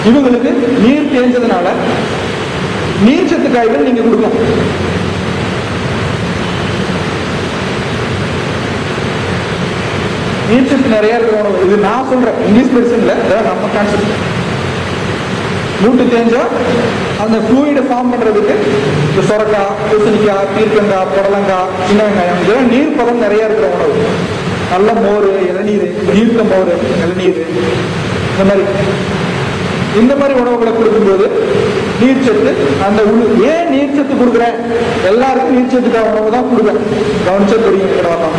இவங்களுக்கு நீர் தேஞ்சதுனால நீர்ச்சத்து காய்கள் நீங்க கொடுக்கலாம். நீர்ச்சத்து நிறைய இருக்கிற உணவு. இது நான் சொல்றேன், இங்கிலீஷ் மெடிசன் இல்ல, நம்ம கான்செப்ட். மூட்டு தேஞ்சா அந்த ஃப்ளூயிடை ஃபார்ம் பண்றதுக்கு இந்த சொரக்காய், பூசணிக்காய், பீர்க்கங்காய், புடலங்காய், சின்ன வெங்காயம் இதெல்லாம் நீர் பதம் நிறைய இருக்கிற உணவு. நல்ல மோர், இளநீர், நீர்த்த மோர், இளநீர், இந்த மாதிரி உணவுகளை கொடுக்கும்போது நீர்ச்சத்து அந்த ஏன் நீர்ச்சத்து கொடுக்குறேன், எல்லாருக்கும் நீர்ச்சத்துக்கான உணவு தான் கொடுப்பேன், கவனிச்சா தெரியும் கிடையாது.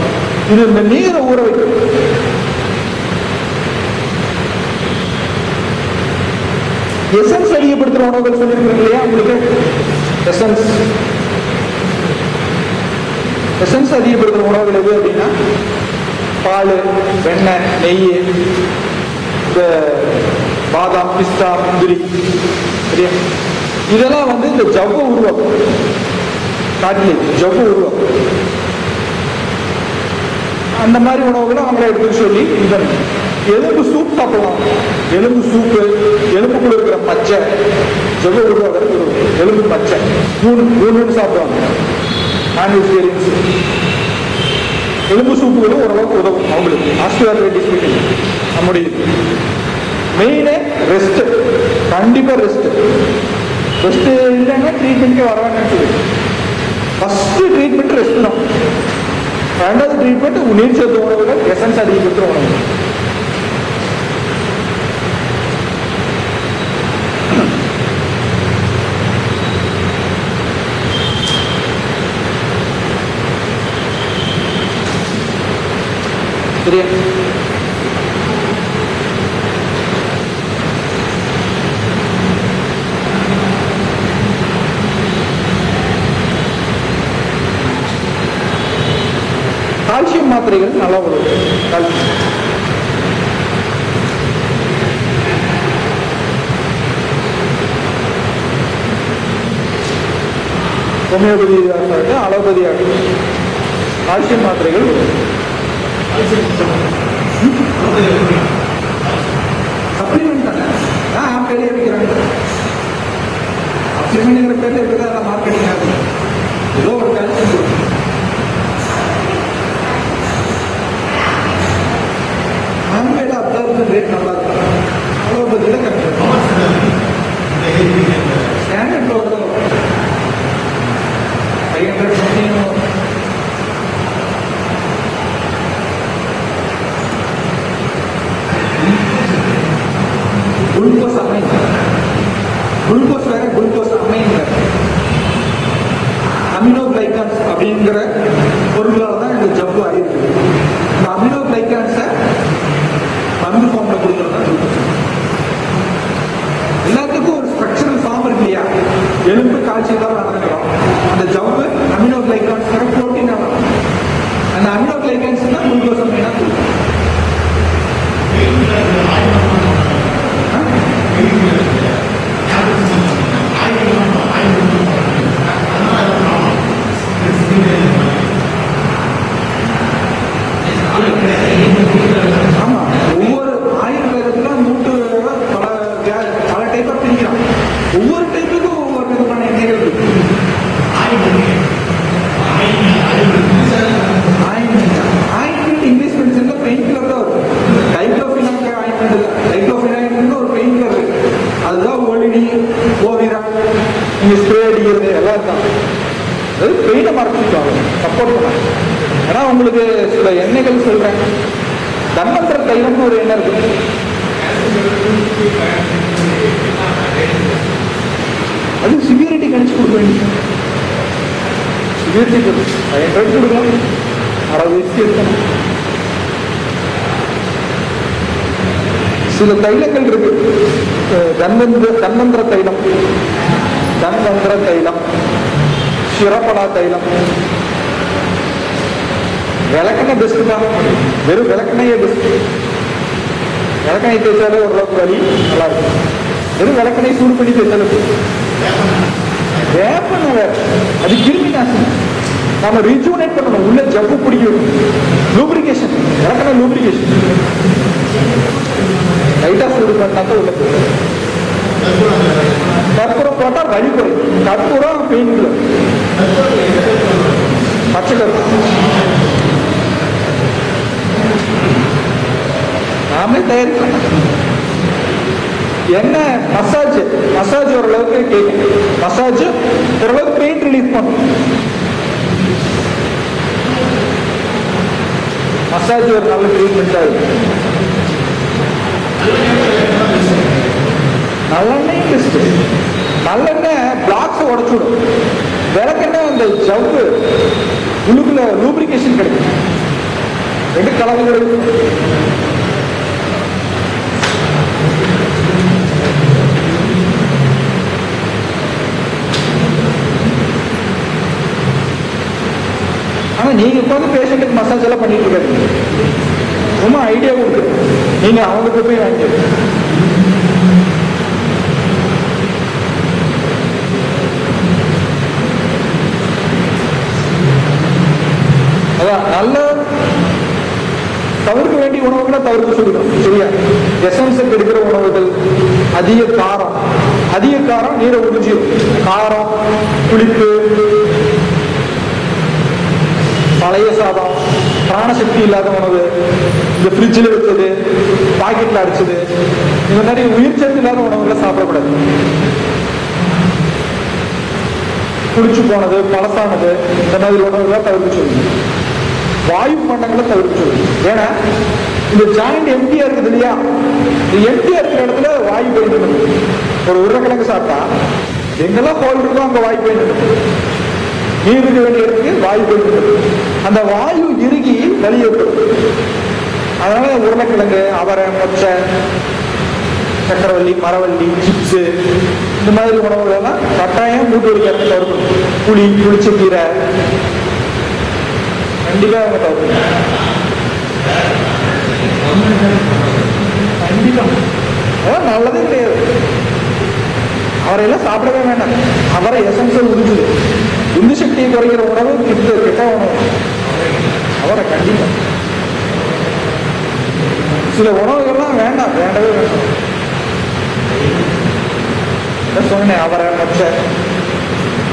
இது இந்த நீரை ஊற வைக்கும். எசன்ஸ் அதிகப்படுத்துற உணவுகள் சொல்லியிருக்கிறேன் இல்லையா உங்களுக்கு. எசன்ஸ் அதிகப்படுத்துற உணவுகள் எது அப்படின்னா பால், வெண்ணெய், நெய், இந்த பாதாம், பிஸ்தா, முந்திரி, சரியா, இதெல்லாம் வந்து இந்த ஜவ்வை உருவாக்கும். காட்டில் ஜவ்வை உருவாக்கும். அந்த மாதிரி உணவுகளை அவங்கள எடுத்து சொல்லி இந்த எலும்பு சூப் சாப்பிடலாம். எலும்பு சூப்பு, எலும்புக்குள்ள இருக்கிற பச்சை ஜவ்வை உருவாக்குறது. எலும்பு பச்சை ஊன்னு சாப்பிடுவாங்க நான்வெஜிடேரியன்ஸ். எலும்பு சூப்புகளும் ஓரளவுக்கு உதவும் அவங்களுக்கு. ஆஸ்ட்ரோஆர்த்ரைட்டிஸ் நம்முடைய மெயினே ரெஸ்ட். கண்டிப்பா ரெஸ்ட் இல்லைன்னா ட்ரீட்மெண்ட்கே வர வேண்டாம்னு சொல்லி ஃபர்ஸ்ட் ட்ரீட்மெண்ட் ரெஸ்ட் தான். ரெண்டாவது ட்ரீட்மெண்ட் நீர்ச்சத்து உணவுகள், எசன்ஸ் அதிகப்படுத்துற உணவு. சரியா, கால்சியம் மாத்திரைகள் நல்லா உதவும். கால்சியம் ஹோமியோபதி ஆகட்டும், அலோபதி ஆகட்டும், கால்சியம் மாத்திரைகள் சப்ளிமெண்ட் தானே. பேர்ல வைக்கிறாங்க. சப்ளிமெண்ட்ங்கிற பேர்ல இருக்கிறதா மார்க்கெட்டிங் ஆகுது. ஏதோ ஒரு கால்சியம் ஹேண்ட்மேட் அப்சர்வ் ரேட் நல்லா இருக்கும். அலோபதியில் standard load 500 something. Glucose amine, glucose வேற, குளுக்கோஸ் அமைன் வேற. அமினோகிளைகான்ஸ் அப்படிங்கிற பொருளால் தான் இந்த ஜவ்வு ஆயிருக்கு. இந்த அமினோகிளைகான்ஸை மருந்து ஃபார்ம்ல கொடுக்குறது தான் குளுக்கோஸ். எல்லாத்துக்கும் ஒரு ஸ்ட்ரக்சரல் ஃபார்ம் இருக்கு இல்லையா. எலும்பு கால்சியம் தான் நடந்துக்கிறோம். அந்த ஜவ்வு அமினோகிளைகான்ஸ் புரோட்டீன் ஆகும். அந்த அமினோகிளைகான்ஸ் தான் குளுக்கோஸ் அமைனா கொடுக்கும். ஆமா, ஒவ்வொரு ஆயுர்வேதத்துல மூட்டு பல டைப்பா பிரிக்கிறான். ஒவ்வொரு டைப்புக்கும் ஒவ்வொரு விதமான எண்ணெய்கள் இருக்கு. ஆயின்மெண்ட் இங்கிலீஷ் மெடிசன்ல பெயின் கில்லர் தான் வரும். டைக்ளோஃபினாக் ஆயின்மெண்ட் இல்லை. டைக்ளோஃபினாக் ஒரு பெயின் கில்லர் இருக்கு. அதுதான் ஒலிடி, ஓவிரா, நீங்க ஸ்ப்ரே அடிக்கிறது எல்லாம் தான். அது பெயினை மறைச்சிட்டு சப்போர்ட் பண்ண. ஏன்னா உங்களுக்கு சில எண்ணெய்கள் சொல்றேன். தன்வந்திர தைலம்னு ஒரு எண்ணெய் இருக்கு. அது சிவியரிட்டி கணிச்சு கொடுக்க வேண்டிய சிவியரிட்டி கொடுக்கலாம். 60 வயசு இருக்கணும். சில தைலங்கள் இருக்கு. தன்வந்திர தைலம், தன்வந்திர தைலம், சிரபலா தைலம். விளக்கெண்ணெய் பெஸ்ட் தான். வெறும் விளக்கெண்ணையே பெஸ்ட். விளக்கெண்ணெய் தேய்ச்சாலே ஓரளவுக்கு வலி நல்லா இருக்கும். வெறும் விளக்கெண்ணெய் சூடு பண்ணி தேய்ச்சாலும் வேப்பெண்ணெய் வேற, அது கிருமி நாசினி. நாம ரிஜூனேட் பண்ணணும், உள்ள ஜவ்வு பிடிக்கும். லூப்ரிகேஷன், விளக்கெண்ணெய் லூப்ரிகேஷன் லைட்டா சூடு பண்ணா தான் உள்ள கற்பூரம் போட்டா வலி குறையும். கற்பூரம் பெயின் கில்லர். பச்சை கற்பூரம் நாமே தயாரிக்கலாம். என்ன மசாஜ் ஓரளவுக்கு கேட்கும். மசாஜ் ஓரளவுக்கு பெயின் ரிலீஃப் பண்ணும். மசாஜ் ஒரு நல்ல ட்ரீட்மெண்டா இருக்கு. நல்லெண்ணெய் பெஸ்ட். நல்லெண்ணெய் பிளாக்ஸை உடச்சுடும். விளக்கெண்ணெய் அந்த ஜவ்வு உள்ளுக்குள்ள லூப்ரிகேஷன் கிடைக்கும். ரெண்டு கலந்து கிடைக்கும். ஆனா நீங்க உட்காந்து பேஷண்ட்டுக்கு மசாஜ் எல்லாம் பண்ணிட்டு இருக்காரு. ரொம்ப ஐடியா கொடுக்கு. நீங்க அவங்களுக்கு போய் வாங்கி அதான் நல்ல தவிர்க்க வேண்டிய உணவுகளை தவிர்க்க சொல்லிடும். சரியா? எசன்ஸுக்கு எடுக்கிற உணவுகள் அதிக காரம் நீரை உறிஞ்சிடும். காரம், புளிப்பு, பழைய சாதம், பிராணசக்தி இல்லாத உணவு, இந்த ஃப்ரிட்ஜில் வச்சது, பாக்கெட்ல அடிச்சது, இந்த மாதிரி உயிர் சத்து இல்லாத உணவுகளை சாப்பிடக்கூடாது. குடிச்சு போனது, பழசானது, இந்த மாதிரி உணவுகளை தவிர்க்க சொல்லுங்க. வாயு பண்டங்களை தவிர்க்க சொல்லுங்க. ஏன்னா இந்த ஜாயிண்ட் எம்டியா இருக்குது இல்லையா, இந்த எம்டியா இருக்கிற இடத்துல வாயு போயிட்டு ஒரு உருளைக்கிழங்கு சாப்பிட்டா எங்கெல்லாம் ஹோல் இருக்கோ அங்க வாயு போயிட்டு நீர் இருக்க வேண்டிய இடத்துக்கு வாயு போயிட்டு அந்த வாயு இறுகி வெளியேற்படும். அதனால உருளைக்கிழங்கு, அவரை, மொச்சை, சக்கரவள்ளி, மரவள்ளி, சிப்ஸ், இந்த மாதிரி உணவுகள் எல்லாம் கட்டாயம் மூட்டு வலிக்க தவிர்க்கணும். புளிச்ச கீரை கண்டிப்பா அவங்க தவிர்க்கணும். கண்டிப்பா அதான் நல்லதே கிடையாது. அவரையெல்லாம் சாப்பிடவே வேண்டாம். அவரை எசன்ஸை உறிஞ்சுது. இந்து சக்தியை குறைக்கிற உணவு கெட்ட உணவு. அவரை கண்டிப்பா சில உணவுகள்லாம் வேண்டவே வேண்டாம். சொன்னேன், அவரை, மொச்சை,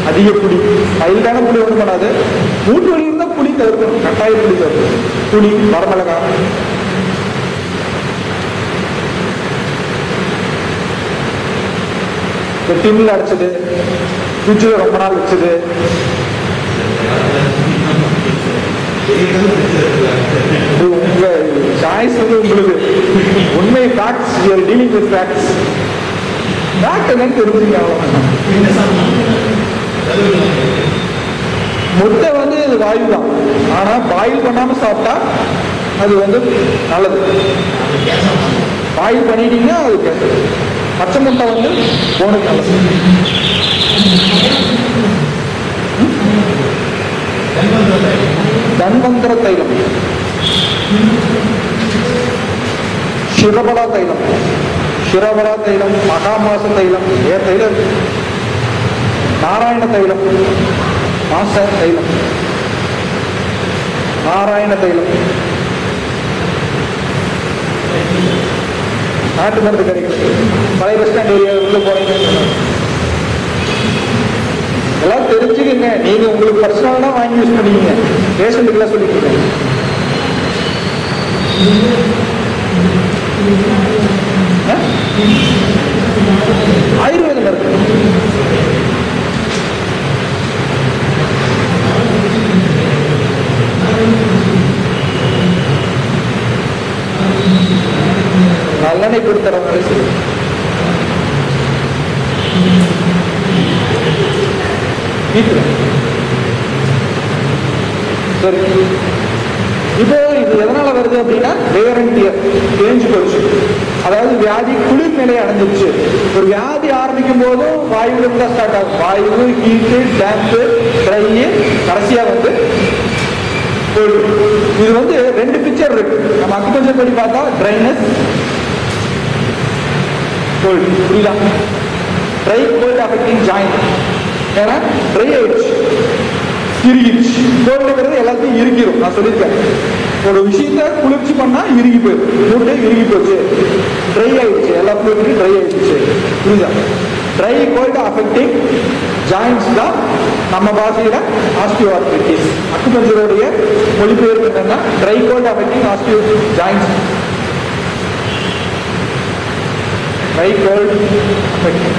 அதிக புளி, மைல்டான புளி ஒன்றும் பண்ணாது. மூட்டு வலி இருந்தால் புளி தவிர்க்கணும். கட்டாய புளி தவிர்க்கணும். புளி, வரமிளகாய், டின்ல அடிச்சது, ஃப்ரிட்ஜில் ரொம்ப நாள் வச்சது, உங்க சாய்ஸ் வந்து உங்களுக்கு உண்மை facts, dealing with facts. Fact என்னன்னு தெரிஞ்சுங்க. முட்டை வந்து இது வாயு தான். ஆனா பாயில் பண்ணாம சாப்பிட்டா அது வந்து நல்லது. பாயில் பண்ணிட்டீங்கன்னா அது கேட்குது. பச்சை முட்டை வந்து போனுக்கு நல்லது. தன்வந்திர தைலம், சிரபலா தைலம், மகாமாச தைலம், தைலம், நாராயண தைலம், மாச தைலம், நாராயண தைலம், நாட்டு மருந்து கிடைக்கிறது. பழைய பஸ் ஸ்டாண்ட் ஏரியா உள்ள போறீங்க, எல்லாம் தெரிஞ்சுக்கங்க. நீங்க உங்களுக்கு பர்சனலா வாங்கி யூஸ் பண்ணிக்கீங்க. பேஷண்ட்டுக்கு எல்லாம் சொல்லிக்கீங்க. ஆயுர்வேதம் இருக்கு. நல்லெண்ணெய் கொடுத்துறவங்களே சரி. சரி, இப்போ இது எதனால வருது அப்படின்னா வேர் அண்ட் டியர், தேஞ்சு போச்சு. அதாவது வியாதி குளிர் நிலையை அடைஞ்சிருச்சு. ஒரு வியாதி ஆரம்பிக்கும் போதும் வாயுல இருந்தா ஸ்டார்ட் ஆகும். வாயு, ஹீட்டு, டேம்பு, ட்ரை, கடைசியா வந்து இது வந்து ரெண்டு பிக்சர் இருக்கு. நம்ம அக்குபஞ்சர் படி பார்த்தா ட்ரைனஸ், கோல்டு. புரியல? Dry cold affecting joint. ஏன்னா ட்ரை ஆயிடுச்சு, இறுகிடுச்சு. கோல்டுங்கிறது எல்லாத்தையும் இறுகிடும். நான் சொல்லியிருக்கேன், ஒரு விஷயத்த குளிர்ச்சி பண்ணா இறுகி போயிடும். மூட்டை இறுகி போச்சு, ட்ரை ஆயிடுச்சு, எல்லா ஃப்ளூயிடும் ட்ரை ஆயிடுச்சு. புரியுதா? ட்ரைகோல்டு அஃபெக்டிங் ஜாயின்ஸ் தான் நம்ம பாஷையில ஆஸ்டியோஆர்த்ரைட்டிஸ். அக்குபஞ்சருடைய மொழிபெயர்ப்பு என்னன்னா ட்ரைகோல்டு அஃபெக்டிங் ஆஸ்டியோ ஜாயின்ஸ். ட்ரைகோல்டு அஃபெக்டிங்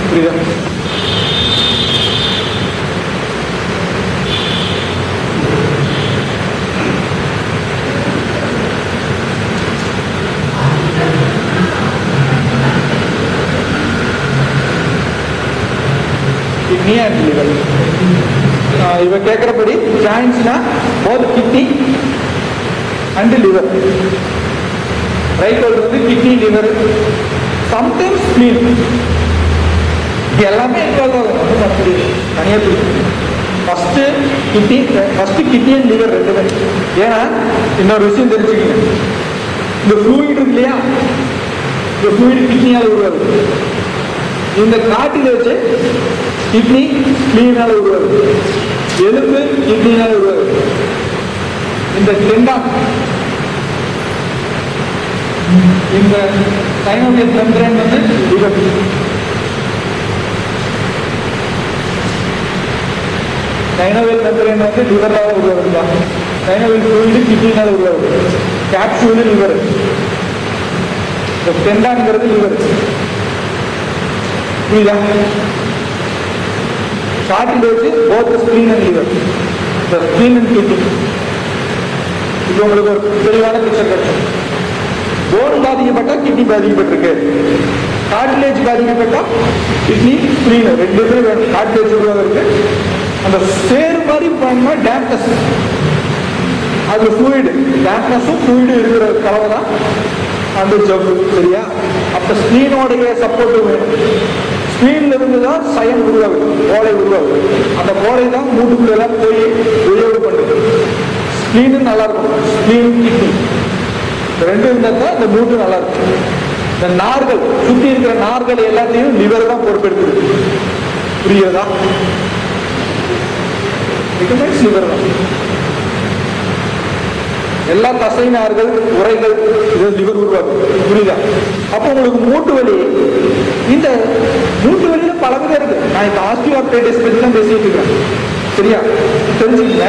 புரியுதா? Kidney and liver. இவ கேட்கிறபடி ஜாயின்ஸ்னா போத் கிட்னி அண்ட் லிவர். ட்ரைகோல்டு வந்து கிட்னி, லிவர், சம்டைம்ஸ் ஸ்ப்ளீன். எல்லாமே தனியாக பிடிக்கும். ஃபர்ஸ்ட் கிட்னி அண்ட் லிவர் ரெண்டுமே. ஏன்னா இன்னொரு விஷயம் தெரிஞ்சுக்கங்க, இந்த ஃப்ளூயிட் இருக்கு இல்லையா, இந்த ஃப்ளூயிட் கிட்னியால் உருவாகுது. இந்த கார்டிலேஜ் கிட்னி ஸ்ப்ளீனால உருவாகுது. எலும்பு கிட்னினால உருவாகுது. இந்த டெண்டான், இந்த சைனோவியல் மெம்பரேன் வந்து லிவர். சைனோவியல் மெம்பரேன் வந்து லிவரால உருவாகுதா? சைனோவியல் ஃப்ளூயிடு கிட்னினால உருவாகுது. கேப்சூலு லிவர், இந்த டெண்டான்ங்கிறது லிவர். புரியுதா? Cartilage both the spleen and liver, the spleen and kidney. இப்போ உங்களுக்கு ஒரு தெளிவான பிக்சர் கிடைக்கும். போன் பாதிக்கப்பட்டா கிட்னி பாதிக்கப்பட்டிருக்கு, கார்டிலேஜ் பாதிக்கப்பட்டா கிட்னி ஸ்ப்ளீன் ரெண்டு பேரும் வேணும். கார்டிலேஜ் உருவாக அந்த சேரு மாதிரி பண்ணா டேம்னஸ், அது ஃப்ளூயிடு, டேம்னஸும் ஃப்ளூயிடு இருக்கிற கலவை தான் அந்த ஜவ்வு. சரியா? அப்போ ஸ்ப்ளீனோடைய சப்போர்ட் வேணும். ஸ்ப்ளீன்ல இருந்து தான் சயன் உருவாகுது, போலை உருவாகுது. அந்த போலை தான் மூட்டுக்குள்ள போய் உயர்வு பண்ணுது. ஸ்ப்ளீனு நல்லா இருக்கும், ஸ்ப்ளீன் கிட்னி ரெண்டு இருந்தால் தான் இந்த மூட்டு நல்லா இருக்கும். இந்த நார்கள் சுற்றி இருக்கிற நார்கள் எல்லாத்தையும் லிவர் தான் பொறுப்பெடுக்குது. புரியுதா? லிவர் தான் எல்லா தசை நார்கள், உரைகள், இது லிவர் உருவாக்கும். புரியுதா? அப்போ உங்களுக்கு மூட்டு வலி, இந்த மூட்டு வலியில பல விதம் இருக்கு. நான் இப்ப ஆஸ்டியோஆர்த்ரைட்டிஸ் பத்தி தான் பேசிட்டு இருக்கேன். சரியா? தெரிஞ்சுக்கங்க,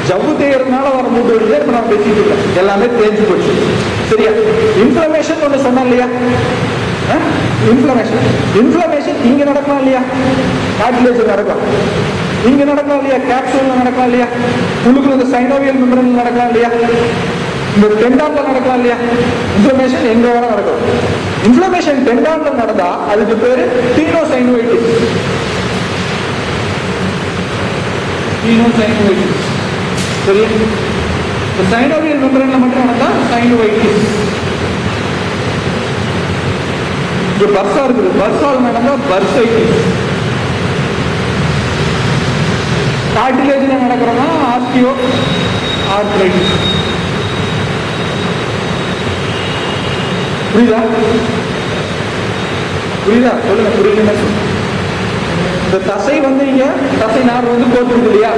ஜவ்வு தேயறதுனால வர மூட்டு வலி தான் இப்ப நான் பேசிட்டு இருக்கேன். எல்லாமே தேஞ்சு போச்சு. சரியா? இன்ஃப்ளமேஷன் ஒன்று சொன்னேன் இல்லையா? இன்ஃப்ளமேஷன் இங்க நடக்கலாம் இல்லையா? கார்டிலேஜ் நடக்கும், இங்க நடக்கலாம் இல்லையா? கேப்சூல்ல நடக்கலாம் இல்லையா? உள்ளுக்குள்ள இந்த சைனோவியல் மெம்பரேன்ல நடக்கலாம் இல்லையா? இந்த டெண்டான்ல நடக்கலாம் இல்லையா? இன்ஃப்ளமேஷன் எங்க வேணா நடக்கும். இன்ஃப்ளமேஷன் டெண்டான்ல நடந்தா அதுக்கு பேரு டீனோசைனோவைட்டிஸ். டீனோசைனோவைட்டிஸ். சரியா? இந்த சைனோவியல் மெம்பரேன்ல மட்டும் நடந்தா சைனோவைட்டிஸ். இங்க பர்சா இருக்குது, பர்சால் நடந்தா பர்சைட்டிஸ். கார்டிலேஜ்ல நடக்கிறதா ஆஸ்டியோ ஆர்த்ரைட்டிஸ். புரியுதா? புரியுதா? சொல்லுங்க. புரியல? இந்த தசை வந்து இங்க தசை நார் வந்து போட்டுருக்கு இல்லையா?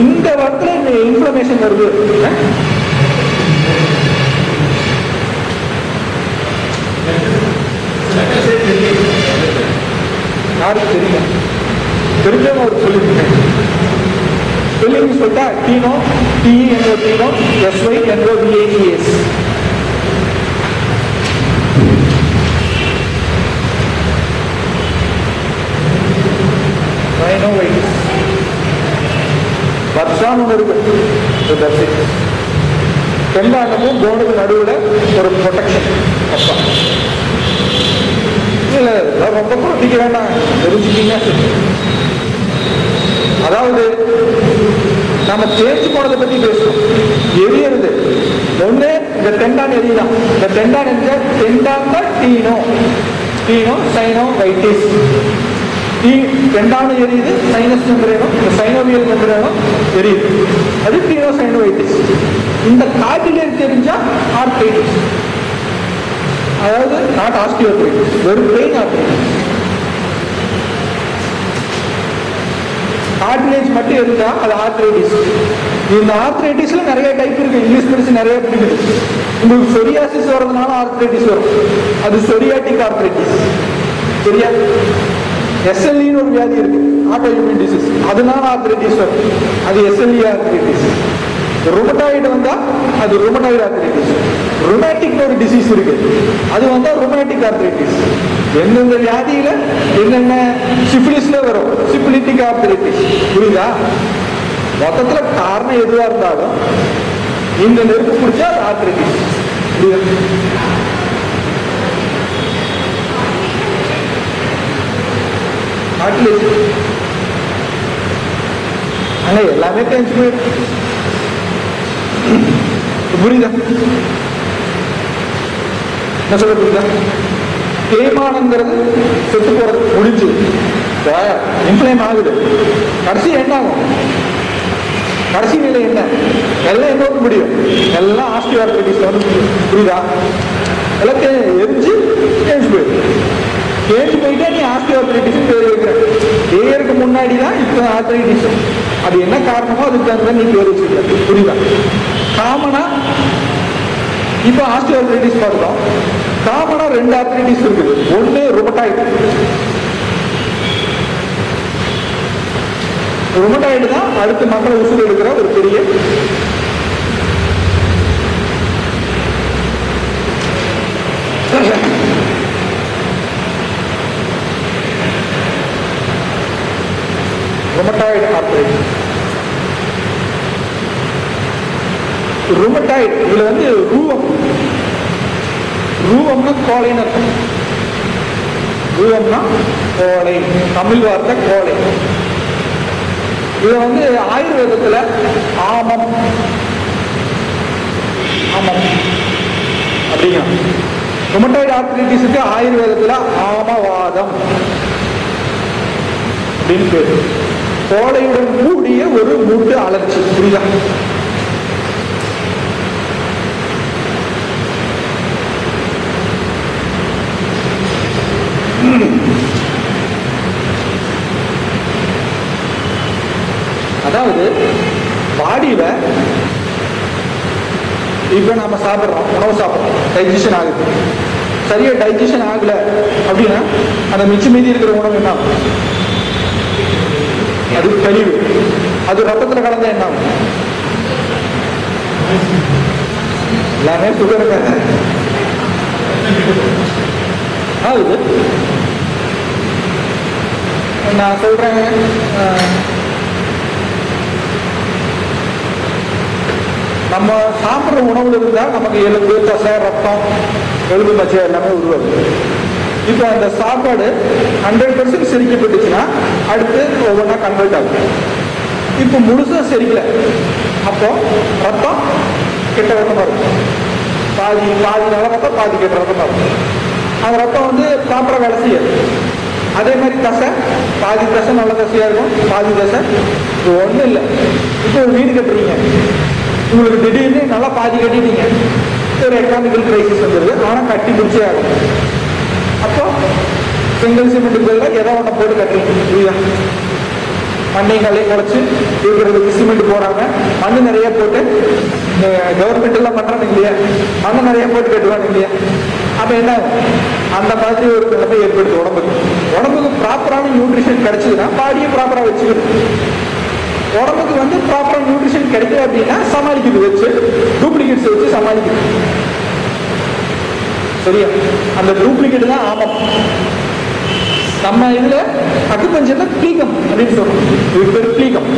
இந்த இடத்துல இந்த இன்ஃப்ளமேஷன் வருது. யாருக்கு தெரியல? தெரிஞ்சவங்க ஒரு சொல்லிருக்கேன். ஸ்பெல்லிங் சொல்லிட்டா டீனோ, டிஇஎன்ஓ டீனோ, எஸ்ஒய்என்ஓ விஏடிஎஸ். சைனோவைட்டிஸ். பர்சான்னு ஒன்று இருக்கு. டெண்டானுக்கும் போனுக்கு நடுவில் ஒரு ப்ரொடெக்ஷன். இல்லை ரொம்ப குழந்தைக்க வேண்டாம், தெரிஞ்சுக்கிங்க. அதாவது நம்ம தேய்ச்சி போனதை பத்தி பேசணும். எரியறது ஒண்ணு இந்த டெண்டான் எரியலாம். இந்த டெண்டான் என்ற டெண்டான் தான் டீனோ, டீனோ சைனோவைட்டிஸ். டெண்டானும் எரியுது, சைனஸ் மெம்பரேனும், இந்த சைனோவியல் மெம்பரேனும் எரியுது. அது டீனோ சைனோவைட்டிஸ். இந்த கார்டிலேஜ் தெரிஞ்சா ஆர்த்ரைட்டிஸ். அதாவது நாட் ஆஸ்டியோஆர்த்ரைட்டிஸ், வெறும் பிளெயின் ஆர்த்ரைட்டிஸ். கார்டிலேஜ் மட்டும் இருந்தா அது ஆர்த்ரைட்டிஸ். இந்த ஆர்த்ரைட்டிஸ்ல நிறைய டைப் இருக்கு. இங்கிலீஷ் மெடிசன் நிறைய பிடிக்குது. உங்களுக்கு சொரியாசிஸ் வர்றதுனால ஆர்த்ரைட்டிஸ் வரும், அது சொரியாட்டிக் ஆர்த்ரைட்டிஸ். சரியா? எஸ்எல்இன்னு ஒரு வியாதி இருக்கு, ஆட்டோ இம்யூன் டிசீஸ், அதனால ஆர்த்ரைட்டிஸ் வரும், அது எஸ்எல்இ ஆர்த்ரைட்டிஸ். ருமட்டாய்டு வந்தா அது ருமட்டாய்டு ஆர்த்ரைட்டிஸ். ருமேட்டிக் ஒரு டிசீஸ் இருக்கு, அது வந்தா ருமேட்டிக் ஆர்த்ரைட்டிஸ். எந்தெந்த வியாதியில என்னென்ன சிபிலிஸ்ல வரும், சிபிலிட்டிக் ஆர்த்ரைட்டிஸ். புரியுதா? மொத்தத்துல காரணம் எதுவா இருந்தாலும் இந்த நெருப்பு பிடிச்சா ஆர்த்ரைட்டிஸ். அங்க எல்லாமே தெரிஞ்சு போயிடும். புரியுதா? என்ன சொல்ல புரியுதா? தேய்மானங்கிறது செத்து போறது முடிஞ்சு இன்ஃப்ளேம் ஆகுது, கடைசி என்ன ஆகும்? கடைசி நிலை என்ன? எல்லாம் என்ன முடியும்? எல்லாம் ஆஸ்டியோஆர்த்ரைட்டிஸ்ல வந்து புரியுதா? எல்லாம் எரிஞ்சு தேஞ்சு போயிடும். தேஞ்சு போயிட்டா நீ ஆஸ்டியோஆர்த்ரைட்டிஸ் பேர் வைக்கிற. பேருக்கு முன்னாடி தான் இப்போ ஆர்த்ரைட்டிஸ். அது என்ன காரணமோ அதுக்கு தகுந்த நீ பேர் வச்சுக்க. புரியுதா? காமனா இப்போ ஆஸ்டியோஆர்த்ரைட்டிஸ் பார்த்தோம். காமனா 2 ஆர்த்ரைட்டிஸ் இருக்குது. ஒன்று ருமட்டாய்டு. ருமட்டாய்டு தான் அடுத்து மக்களை உசுறு எடுக்கிற ஒரு பெரிய ருமட்டாய்டு ஆர்த்ரைட்டிஸ். ருமட்டாய்டு இதுல வந்து ரூவம், ரூவம்னா கோழைன்னு அர்த்தம். ரூவம்னா கோழை, தமிழ் வார்த்தை கோழை. இத வந்து ஆயுர்வேதத்துல ஆமம் ஆமம் அப்படிங்க. ருமட்டாய்டு ஆர்த்ரைட்டிஸுக்கு ஆயுர்வேதத்துல ஆமவாதம் அப்படின்னு பேரு. கோழையுடன் கூடிய ஒரு மூட்டு அலர்ச்சி. புரியுதா? அதாவது பாடியில இப்ப நம்ம சாப்பிட்றோம், உணவு சாப்பிட்றோம், டைஜஷன் ஆகுது. சரியா டைஜஷன் ஆகல அப்படின்னா அந்த மிச்சம் மீதி இருக்கிற உணவு என்ன ஆகும்? அது கழிவு. அது ரத்தத்துல கலந்தா என்ன ஆகும்? எல்லாமே சுகர் ஆகுது. நான் சொல்றேன், நம்ம சாப்பிட்ற உணவுல இருந்தா நமக்கு எலும்பு, தசை, ரத்தம், எலும்பு மச்சை எல்லாமே உருவாது. இப்போ அந்த சாப்பாடு 100% செரிக்கப்பட்டுச்சுன்னா அடுத்து ஒவ்வொன்றா கன்வெர்ட் ஆகும். இப்போ முழுசா செரிக்கல, அப்போ ரத்தம் கெட்ட ரத்தமா இருக்கும். பாதி நல்ல ரத்தம், பாதி கெட்ட ரத்தமா இருக்கும். அந்த ரத்தம் வந்து ப்ராப்பரா வேலை செய்யாது. அதே மாதிரி தசை, பாதி தசை நல்ல தசையா இருக்கும், பாதி தசை ஒன்றும் இல்லை. இப்போ ஒரு வீடு கட்டுறீங்க, உங்களுக்கு திடீர்னு நல்லா பாதி கட்டிட்டீங்க, ஒரு எக்கனாமிக்கல் கிரைசிஸ் வந்துடுது, ஆனால் கட்டி முடிச்சே ஆகும். அப்போ செங்கல் சிமெண்ட் பேர்ல எதை ஒன்றை போட்டு கட்டுறீங்க. புரியுதா? மண்ணை நல்லா குறைச்சி இருக்கிறதுக்கு சிமெண்ட் போறாங்க, மண்ணு நிறைய போட்டு கவர்மெண்ட் எல்லாம் பண்றாங்க இல்லையா, மண்ணை நிறைய போட்டு கட்டுவாங்க இல்லையா. அப்ப என்ன அந்த மாதிரி ஒரு நிலைமை ஏற்படுது உடம்புக்கு. உடம்புக்கு ப்ராப்பரான நியூட்ரிஷன் கிடைச்சதுன்னா பாடியை ப்ராப்பரா வச்சுக்கிது. உடம்புக்கு வந்து ப்ராப்பரான நியூட்ரிஷன் கிடைக்கல அப்படின்னா சமாளிக்குது, வச்சு டூப்ளிகேட்ஸ் வச்சு சமாளிக்குது. சரியா? அந்த டூப்ளிகேட் தான் ஆமம். நம்ம இதுல அக்குபஞ்சர்ல பிளீகம் அப்படின்னு சொல்றோம். இது பேர் பிளீகம்.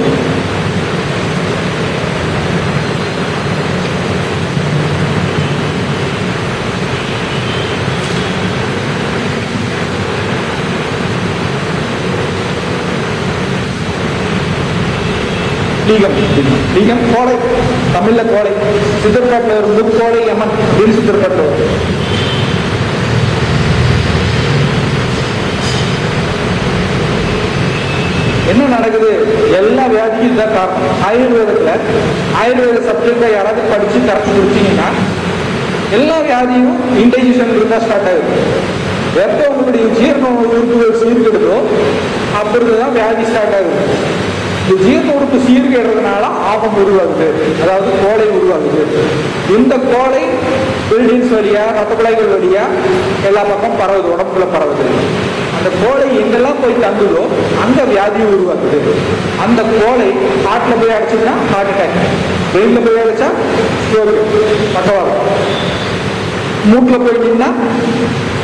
பிளீகம் கோழை, தமிழ்ல கோழை, சித்தர்பாட்டில் இருந்து கோழை யமன் அப்படின்னு சித்தர்பாட்டில் வரும். என்ன நடக்குது? எல்லா வியாதிக்கும் தான் காரணம். ஆயுர்வேதத்துல ஆயுர்வேத சப்ஜெக்டை யாராவது படிச்சு கரைச்சி கொடுத்தீங்கன்னா எல்லா வியாதியும் இன்டைஜஷன் இருந்தா ஸ்டார்ட் ஆகுது. எப்போ உங்களுடைய ஜீரண உறுப்புகள் சீர்கெடுதோ அப்பொழுதுதான் வியாதி ஸ்டார்ட் ஆகுது. இந்த ஜீரண உறுப்பு சீர்கேடுறதுனால ஆபம் உருவாகுது, அதாவது கோழை உருவாகுது. இந்த கோழை பில்டிங்ஸ் வழியா ரத்த குழாய்கள் வழியா எல்லா பக்கம் பரவுது, உடம்புக்குள்ள பரவுது. அந்த கோழை எங்கெல்லாம் போய் தங்குதோ அந்த வியாதியை உருவாக்குது. அந்த கோழை ஹார்ட்ல போய் அடைச்சதுன்னா ஹார்ட் அட்டாக், பிரெயின்ல போய் அடைச்சா ஸ்ட்ரோக், பக்கவாதம், மூட்டுல போய் நின்னா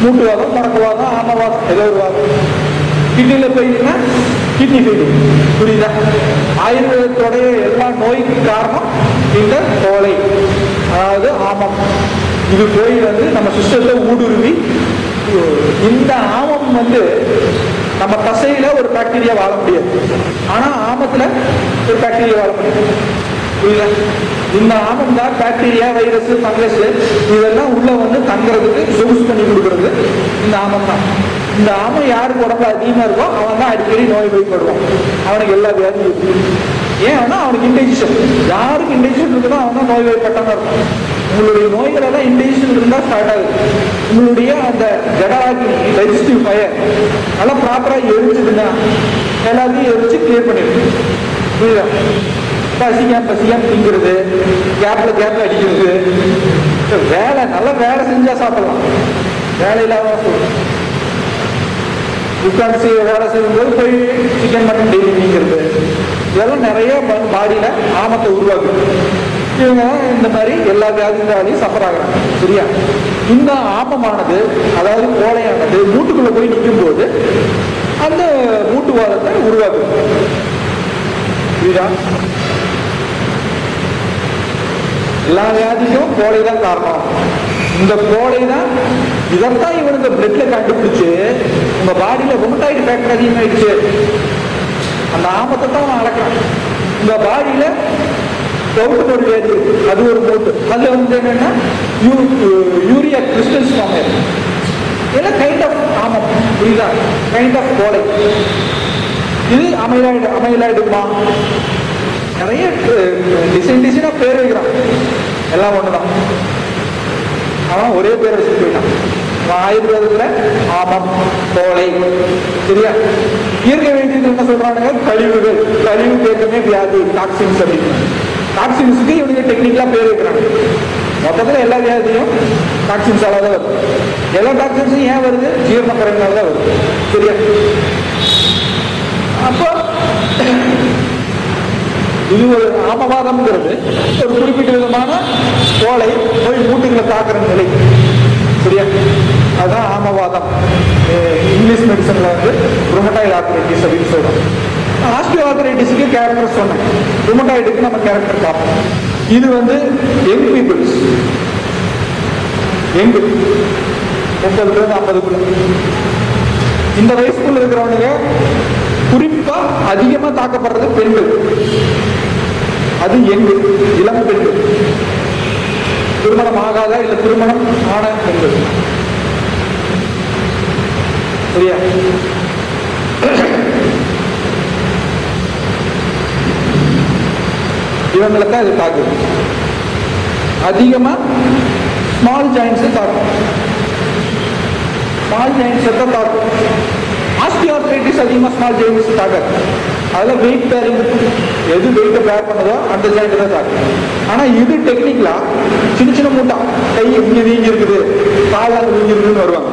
மூட்டுவாதம், மடக்குவாதம், ஆமவாதம், ஏதோ ஒரு வாதம், கிட்னில போயின்னா கிட்னி ஃபெயிலியர். புரியுதா? ஆயுர்வேதத்துடைய எல்லா நோய்க்கு காரணம் இந்த கோழை, அதாவது ஆமம். இது போய் நம்ம சிஸ்டத்தை ஊடுருவி, இந்த ஆமம் நம்ம தசையில ஒரு பாக்டீரியா வாழ முடியாது, ஆனா ஆமத்துல ஒரு பாக்டீரியா வாழ முடியாது. புரியுதா? இந்த ஆமம் தான் பாக்டீரியா, வைரஸ், ஃபங்கஸ் இதெல்லாம் உள்ள தங்குறதுக்கு சொகுசு பண்ணி கொடுக்கறது இந்த ஆமம் தான். இந்த ஆமம் யாருக்கு உடம்புல அதிகமா இருக்கோ அவன் தான் அடிக்கடி நோய் போய்படுவான், அவனுக்கு எல்லா வியாதியும் இருக்கு. ஏன்னா அவனுக்கு இன்டைஜஷன், யாருக்கு இன்டைஜஷன் இருக்குதோ அவன் தான் நோய் வாய்ப்பட்டாம இருக்கும். உங்களுடைய நோய்கள் எல்லாம் இன்டைஜஷன் இருந்தா ஸ்டார்ட் ஆகுது. உங்களுடைய அந்த ஜடாகி டைஜஸ்டிவ் ஃபயர் நல்லா ப்ராப்பரா எரிஞ்சதுன்னா எல்லாத்தையும் எரிச்சு கிளியர் பண்ணிருக்கு. புரியுதா? பசிக்காம திங்கிறது, கேப்ல அடிக்கிறது, வேலை நல்ல வேலை செஞ்சா சாப்பிடலாம், வேலை இல்லாம உட்காந்து வேலை செய்யும்போது போய் சிக்கன் மட்டன் டெய்லி நீங்கிறது, இதெல்லாம் நிறைய பாடியில ஆமத்தை உருவாக்குது. இவங்க இந்த மாதிரி எல்லா வியாதிகளாலையும் சஃபர் ஆகிறாங்க. சரியா? இந்த ஆமமானது, அதாவது கோழையானது மூட்டுக்குள்ள போய் நிற்கும் போது அந்த மூட்டுவாதத்தை உருவாக்குது. புரியுதா? எல்லா வியாதிக்கும் கோழை தான் காரணம். இந்த கோழை தான், இதைத்தான் இவனுக்கு பிளட்ல கண்டுபிடிச்சு உங்க பாடியில ருமட்டாய்டு ஃபேக்டர் அதிகமாயிடுச்சு, அந்த ஆமத்தை தான் அவன் அளக்கிறான். உங்க பாடியில ஒரு வியாதி, அது ஒரு மூட்டு, அதுல என்னன்னா யூரியா கிறிஸ்டல்ஸ் ஃபார்ம் ஆயிருக்கு. இதெல்லாம் கைண்ட் ஆஃப் ஆமம். புரியுதா? கைண்ட் ஆஃப் கோழை. இது அமைலாய்டுமா, நிறைய டிசைனா பேர் வைக்கிறான், எல்லாம் ஒண்ணுதான், அவன் ஒரே பேர் வச்சுட்டு போயிட்டான். ஆயுர்வேதத்துல ஆமம், கோழை. சரியா? இயற்கை வைத்தியத்தில் என்ன சொல்றானுங்க? கழிவுகள், கழிவு பேருமே வியாதி, டாக்ஸின்ஸ் அப்படின்னு. டாக்ஸின்ஸுக்கு இவனுக்கு டெக்னிக்கலா பேர் வைக்கிறாங்க. மொத்தத்துல எல்லா வியாதியும் டாக்ஸின்ஸால தான் வருது. எல்லா டாக்ஸின்ஸும் ஏன் வருது? ஜீரண குறையினால தான் வருது. சரியா? அப்போ இது ஒரு ஆமவாதம்ங்கிறது ஒரு குறிப்பிட்ட விதமான கோழை போய் மூட்டுகளை தாக்குற நிலை. சரியா? அதுதான் ஆமவாதம். இங்கிலீஷ் மெடிசன்ல ருமட்டாய்டு ஆர்த்ரைட்டிஸ் அப்படின்னு சொல்றோம். ஆஸ்டியோ ஆர்த்ரைட்டிஸுக்கு கேரக்டர் சொன்னேன், ருமட்டாய்டுக்கு நம்ம கேரக்டர் பார்ப்போம். இது யங் பீப்புள்ஸ், யங் 30-50 இந்த வயசுக்குள்ள இருக்கிறவனுங்க குறிப்பா அதிகமா தாக்கப்படுறது பெண்கள். அது இளம் பெண்கள், திருமணம் ஆகாத இல்ல திருமணம் ஆன பெண்கள். சரியா? இவங்களுக்கு அது தாக்குது. அதிகமா ஸ்மால் ஜாயின்ஸ் தாக்கும், ஸ்மால் ஜாயின்ஸ் தாக்கும். ஆஸ்டியோஆர்த்ரைட்டிஸ் அதிகமா ஸ்மால் ஜாயின்ஸ் தாக்காது. அதுல வெயிட் பேரிங், எது வெயிட்டை பேர் பண்ணதோ அந்த ஜாயிண்ட் தான் தாக்கும். ஆனா இது டெக்னிக்கலா சின்ன சின்ன மூட்டா, கை இங்க வீங்கி இருக்குது, காலால் வீங்கி இருக்குன்னு வருவாங்க.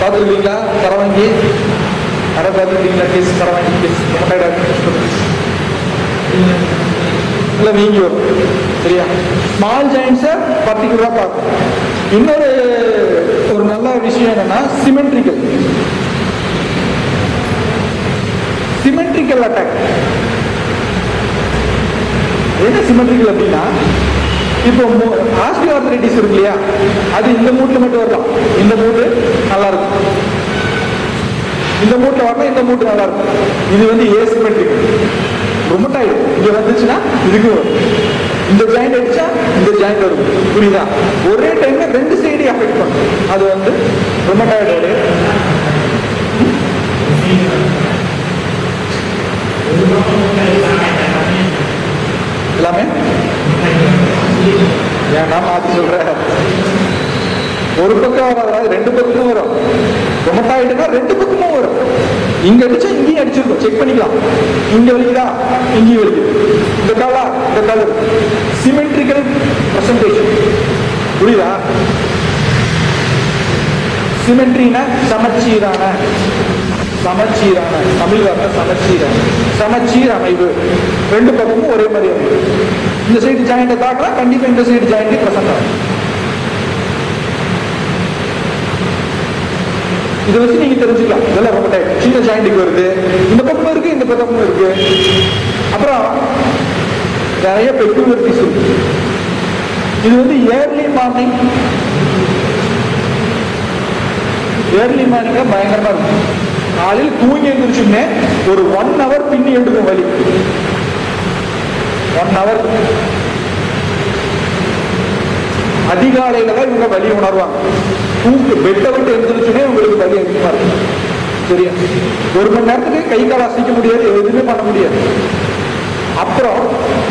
பார்த்துருக்கீங்களா? கரவாங்கி யாரை பார்த்துருக்கீங்களா? கேஸ் கரவாங்கி கேஸ் இல்லை வீங்கி வரும். சரியா? ஸ்மால் ஜாயின்ஸை பர்டிகுலரா பார்க்கும். இன்னொரு ஒரு நல்ல விஷயம் என்னன்னா சிமெட்ரிக்கல் அட்டாக். என்ன சிமெட்ரிக்கல் அப்படின்னா, இப்போ ஆஸ்டியோஆர்த்ரைட்டிஸ் இருக்கு இல்லையா, அது இந்த மூட்டுல மட்டும் வரலாம், இந்த மூட்டு நல்லா இருக்கும், இந்த மூட்டுல வரலாம், இந்த மூட்டு நல்லா இருக்கும். இது ஏசிமெட்ரிக்கல். ருமட்டாய்டு இங்க வந்துச்சுன்னா இதுக்கு வரும், இந்த ஜாயிண்ட் அடிச்சா இந்த ஜாயிண்ட் வரும். புரியுதா? ஒரே டைம்ல ரெண்டு சைடு அஃபெக்ட் பண்ணும். அது ருமட்டாய்டோட எல்லாமே ஏன்னா மாத்தி சொல்ற, ஒரு பக்கம் வராது, ரெண்டு பக்கமும் வரும். ருமட்டாய்டுனா ரெண்டு பக்கமும் வரும். இங்க அடிச்சா இங்கேயும் அடிச்சிருக்கும், செக் பண்ணிக்கலாம். இங்க வலிக்குதா, இங்கேயும் வலிக்குது. இந்த கலர் சிமெட்ரிக்கல் பிரசன்டேஷன். புரியுதா? சிமெட்ரினா சமச்சீரான, தமிழ் வார்த்தை சமச்சீரான, சமச்சீர் அமைவு. ரெண்டு பக்கமும் ஒரே மாதிரி அமைவு. இந்த சைடு ஜாயிண்ட்டை தாக்கலாம், கண்டிப்பா இந்த சைடு ஜாயிண்ட் பிரசன்ட் ஆகும். இதை வச்சு நீங்க தெரிஞ்சுக்கலாம். இதெல்லாம் ரொம்ப டைம். சின்ன ஜாயிண்ட்டுக்கு வருது, இந்த பக்கமும் இருக்கு, இந்த பக்கமும் இருக்கு. அப்புறம் நிறைய பெக்குலரிட்டிஸ் இருக்கு. இது வந்து ஏர்லி மார்னிங் பயங்கரமா இருக்கும். காலையில் தூங்கி எழுந்திரிச்சுன்னே ஒரு 1 hour பின்னி எடுக்கும் வலி. 1 hour அதிகாலையில தான் இவங்க வலி உணர்வாங்க. பெட்டை விட்டு எழுந்திரிச்சுன்னே உங்களுக்கு வலி அதிகமா இருக்கும். சரியா? 1 மணி நேரத்துக்கு கை கால் அசைக்க முடியாது, எதுவுமே பண்ண முடியாது. அப்புறம்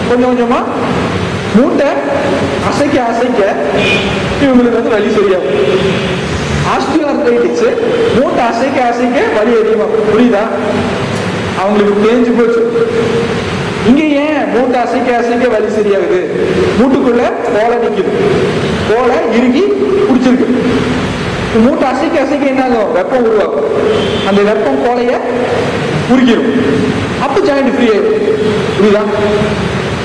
கொஞ்சம் கொஞ்சமா மூட்டை அசைக்க இவங்களுக்கு வந்து வலி சரியாகும். ஆஸ்டியோஆர்த்ரைட்டிஸ் மூட்டை அசைக்க வலி அதிகமாகும். புரியுதா? அவங்களுக்கு தேஞ்சு போச்சு. இங்க ஏன் மூட்டை அசைக்க வலி சரியாகுது? மூட்டுக்குள்ள கோலை நிக்குது, கோலை இறுகி பிடிச்சிருக்கு. மூட்டை அசைக்க என்ன ஆகும்? வெப்பம் உருவாகும். அந்த வெப்பம் கோலைய உருக்கிடும். அப்ப ஜாயிண்ட் ஃப்ரீ ஆயிடும். புரியுதா?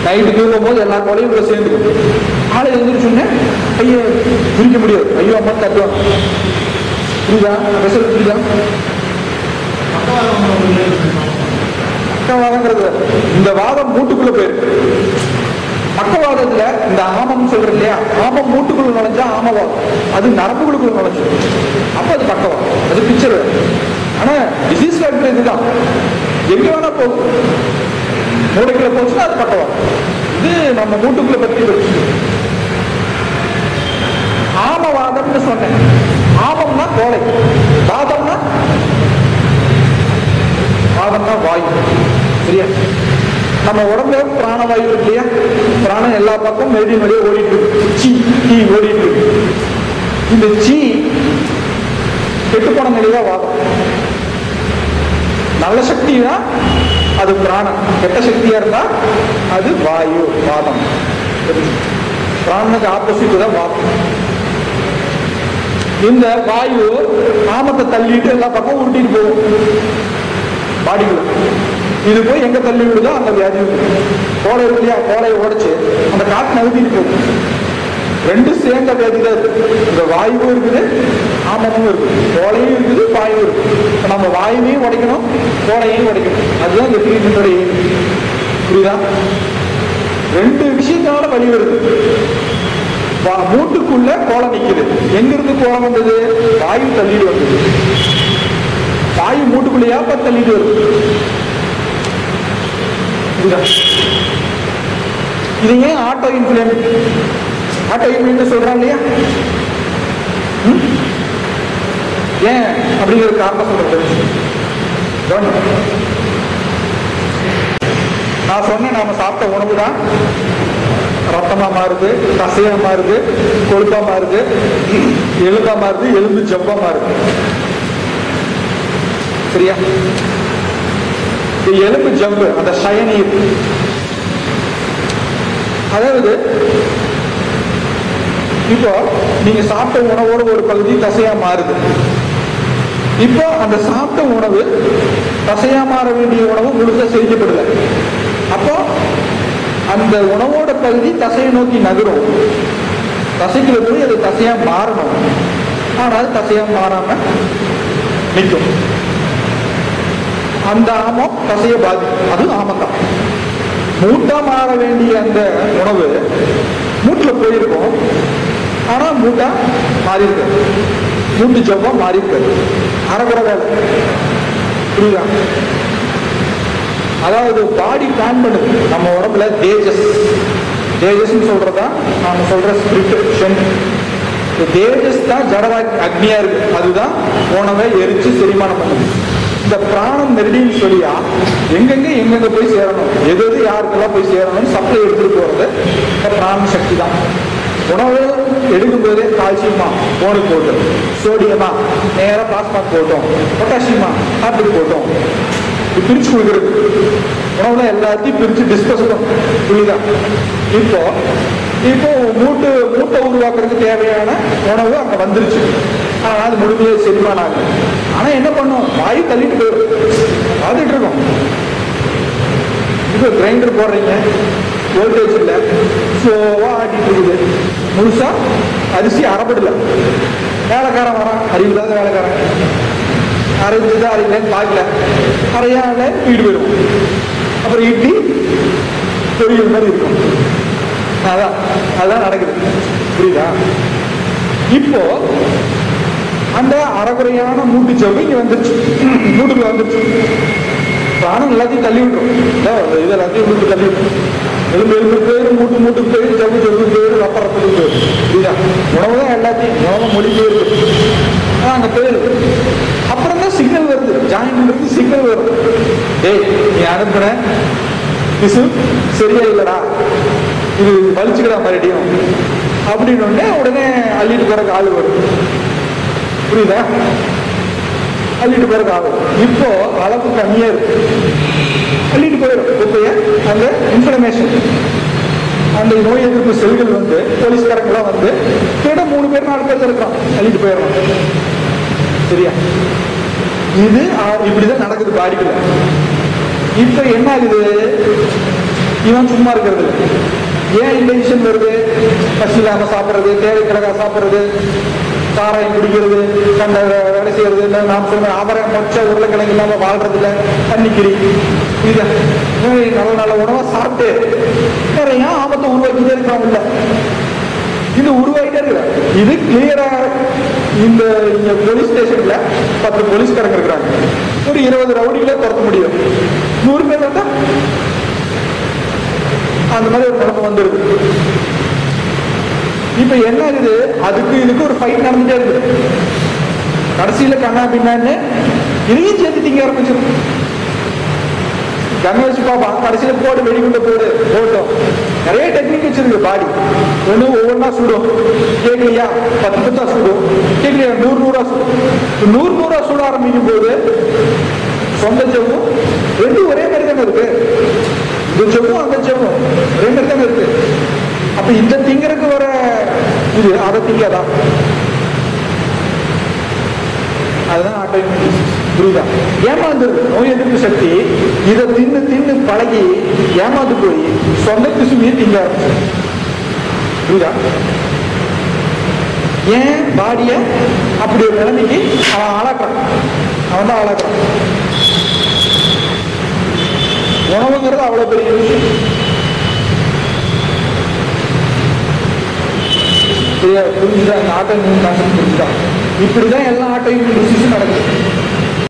நைட்டு தூங்கும் போது எல்லா கோலையும் உள்ள சேர்ந்துக்கும். ஆளை எழுந்திரிச்சுன்னே கையை பிரிக்க முடியாது. ஐயோ அம்மா தட்டுவாங்க. புரியுதா? ரிசல்ட் புரியுதா? பக்கவாதங்கிறது இந்த வாதம் மூட்டுக்குள்ள போயிருக்கு. பக்கவாதத்துல இந்த ஆமம் சொல்ற இல்லையா, ஆமம் மூட்டுக்குள்ள நுழைஞ்சா ஆமவாதம், அது நரம்புகளுக்குள்ள நுழைஞ்சு, அப்ப அது பக்கவாதம். அது பிக்சர். ஆனா டிசீஸ் ஃபேக்டர் இதுதான். எங்க வேணா போகும். மூளைக்குள்ள போச்சுன்னா அது பக்கவாதம். இது நம்ம மூட்டுக்குள்ள பத்தி வச்சு ஆமவாதம்னு சொன்னேன். ஆமம்னா கோலை, வாதம்னா வாயு. சரியா? நம்ம உடம்புல பிராணவாயு இருக்கு இல்லையா, பிராணம் எல்லா பக்கம் மெருடி மெருடியே ஓடிட்டு இருக்கு. சீ ஓடிட்டு இருக்கு. இந்த சீ கெட்டுப்போன நிலையா வாதம். நல்ல சக்தினா அது பிராணம், கெட்ட சக்தியா இருந்தா அது வாயு, வாதம். பிராணனுக்கு ஆப்போசிட் தான் வாதம். இந்த வாயு ஆமத்தை தள்ளிட்டு எல்லா பக்கம் உருட்டிட்டு போகும் பாடிக்குள்ள. இது போய் எங்க தள்ளி விடுதோ அந்த வியாதி. கோலை இருக்கு இல்லையா, கோலையை உடைச்சு அந்த காற்று நகர்த்திட்டு போகும். ரெண்டும் சேர்ந்த வியாதி தான் இருக்கு. இந்த வாயுவும் இருக்குது, ஆமமும் இருக்குது, கோலையும் இருக்குது, வாயுவும் இருக்குது. நம்ம வாயுவையும் உடைக்கணும், கோலையும் உடைக்கணும். அதுதான் இந்த ட்ரீட்மெண்டோட. புரியுதா? 2 விஷயத்தால வலி வருது. மூட்டுக்குள்ள கோலை நிக்குது. எங்கிருந்து கோலை வந்தது? வாயு தள்ளிட்டு வந்தது. வாயு மூட்டுக்குள்ளையா தள்ளிட்டு வருது. இது ஏன் ஆட்டோ இன்ஃப்ளூயன்ஸ் சொல்றாங்க இல்லையா? ஏன் அப்படிங்கிற காரணம் சொல்றது. நான் சொன்னேன், நாம சாப்பிட்ட உணவு தான் ரத்தமா மாறுது, தசையா மாறுது, கொழுப்பா மாறுது, எலும்பா மாறுது, எலும்பு ஜவ்வா மாறுது. சரியா? எலும்பு ஜவ்வு, அந்த சயநீர், அதாவது இப்போ நீங்க சாப்பிட்ட உணவோட ஒரு பகுதி தசையா மாறுது. இப்போ அந்த சாப்பிட்ட உணவு தசையா மாற வேண்டிய உணவு முழுக்க செரிக்கப்படுது. அப்போ அந்த உணவோட பகுதி தசையை நோக்கி நகரும். தசைக்குள்ள போய் அது தசையா மாறணும். ஆனால் தசையா மாறாம நிற்கும். அந்த ஆமம் தசையை பாதிக்கும். அது ஆமந்தான். மூட்டா மாற வேண்டிய அந்த உணவு மூட்டுல போயிருக்கும். ஆனா மூட்டா மாறி இருக்காது, மூட்டு ஜவ்வா மாறி இருக்காது. அரைக்குற வேலை. புரியுதா? அதாவது பாடி பிளான் பண்ணுது. நம்ம உடம்புல தேஜஸ் சொல்றதா நாம சொல்ற ஸ்பிரிட். தேஜஸ் தான் ஜட அக்னியா இருக்கு. அதுதான் உணவை எரிச்சு செரிமானம் பண்ணுது. இந்த பிராணம் மெரிடியன் சொல்லியா எங்கெங்க போய் சேரணும், எது யாருக்கெல்லாம் போய் சேரணும்னு சப்ளை எடுத்துட்டு போறது இந்த பிராண சக்தி தான். உணவு எடுக்கும்போது கால்சியமா போனுக்கு போட்டோம், சோடியமா நேராக பிளாஸ்மாக்கு போட்டோம், பொட்டாசியமா ஹார்ட்டுக்கு போட்டோம். பிரிச்சு கொடுக்குறது உணவுல எல்லாத்தையும் பிரிச்சு டிஸ்கஸ் புரியுதா? இப்போ இப்போ மூட்டை உருவாக்குறதுக்கு தேவையான உணவு அங்க வந்துருச்சு. ஆனா அது முழுமையாக செரிமானம் ஆகும். ஆனா என்ன பண்ணும், வாயு தள்ளிட்டு போயிடும், பார்த்துட்டு இருக்கோம். இப்போ கிரைண்டர் போடுறீங்க, வோல்டேஜ் இல்லை, ஸ்லோவா ஆட்டிட்டு இருக்குது, முழுசா அரிசி அரைப்படல. வேலைக்காரன் வரான், அறிவில்லாத வேலைக்காரன், அரைஞ்சுதான் அரைக்கலன்னு பார்க்கல, அரையால வீடு போயிடும். அப்புறம் இட்லி பொரியல் மாதிரி இருக்கும். அதான் நடக்குது, புரியுதா? இப்போ அந்த அரைகுறையான மூட்டு சவு இங்க வந்துருச்சு, மூட்டுக்குள்ள வந்துருச்சு. பிராணம் எல்லாத்தையும் தள்ளி விட்டுரும், இது எல்லாத்தையும் மூட்டு தள்ளி விட்டுரும். எலும்பு போயிடும், மூட்டுக்கு போயிடும், செவ்வு போயிடும், ரப்பத்துக்கு போயிடும். புரியுதா? உணவு தான் எல்லாத்தையும், உணவு மொழி போயிருக்கு, அங்க போயிருக்கு. அப்புறம் தான் சிக்னல் வருது, ஜாயின்ட் இருக்கு, சிக்னல் வருது. டேய், நீ அனுப்புன பிசு சரியா இல்லடா, இது வலிச்சுக்கடா மறுபடியும் அப்படின்னு உடனே அள்ளிட்டு போறக்கு ஆள் வரும். புரியுதா? அள்ளிட்டு போறக்கு ஆள். இப்போ அளவு கம்மியா இருக்கு, அள்ளிட்டு போயிடும் குப்பைய. அந்த இன்ஃபர்மேஷன், அந்த நோய் எதிர்ப்பு செல்கள் வந்து போலீஸ்காரங்களாம் வந்து கிட்ட 3 பேர் 4 பேர் இருக்கான், அள்ளிட்டு போயிடலாம். சரியா? இது இப்படிதான் நடக்குது பாடிக்குள்ள. இப்ப என்ன ஆகுது, இவன் சும்மா இருக்கிறது. ஏன் இன்டென்ஷன் வருது? பசி இல்லாம சாப்பிட்றது, தேவைக்கிழக்கா சாப்பிட்றது, சாராயம் குடிக்கிறது, கண்ட வேலை செய்யறது, நாம் சொல்ற ஆபரம் மொச்ச உருளைக்கிழங்கு இல்லாம வாழ்றது இல்லை, தண்ணிக்கிரி, இது நல்ல நல்ல உணவா சாப்பிட்டு நிறைய ஆபத்தை உருவாக்கிட்டே இருக்கிறாங்க. இது உருவாகிட்டே இருக்கு. இது கிளியரா இந்த போலீஸ் ஸ்டேஷன்ல 10 போலீஸ்காரங்க இருக்கிறாங்க, ஒரு 20 ரவுடிகளே துரத்த முடியும். 100 பேர் வந்தா அந்த மாதிரி ஒரு நிலைமை வந்துருது. இப்ப என்ன ஆகுது, அதுக்கு இதுக்கு ஒரு ஃபைட் நடந்துட்டே இருக்குது. கடைசியில கண்ணா பின்னான்னு இதையும் சேர்த்து திங்க ஆரம்பிச்சிடும். கண்ணை வச்சு பாப்பா, கடைசியில போடு, வெடிகுண்ட போட்டோம். நிறைய டெக்னிக் வச்சிருக்கு பாடி. ஒவ்வொன்னா சுடும், கேட்கலையா 10 சுடும், கேட்கலையா 100 சுடும். 100 சுட ஆரம்பிக்கும் போது சொந்த செவ்வும் ரெண்டும் ஒரே மாதிரி தானே இருக்கு. இந்த செவ்வும் அந்த செவ்வும் ஒரே மாதிரி தானே இருக்கு. அப்ப இந்த திங்கருக்கு வர இது அதை திங்கதான், அதுதான் ஆட்டோஇம்யூன். புரியுதா? ஏமாந்துருது நோய் எதிர்ப்பு சக்தி. இதை தின்னு தின்னு பழகி ஏமாந்து போய் சொந்த திசுமையை திங்க ஆரம்பிச்சு. புரியுதா? ஏன் பாடிய அப்படி ஒரு நிலைமைக்கு அவன் ஆளாக்குறான், அவன் தான் ஆளாக்குறான். உணவுங்கிறது அவ்வளவு பெரிய விஷயம். புரியுதா? இந்த ஆட்டோஇம்யூன் கான்செப்ட் புரிஞ்சுதான். இப்படிதான் எல்லா ஆட்டோஇம்யூன் டிசீஸும் நடக்குது.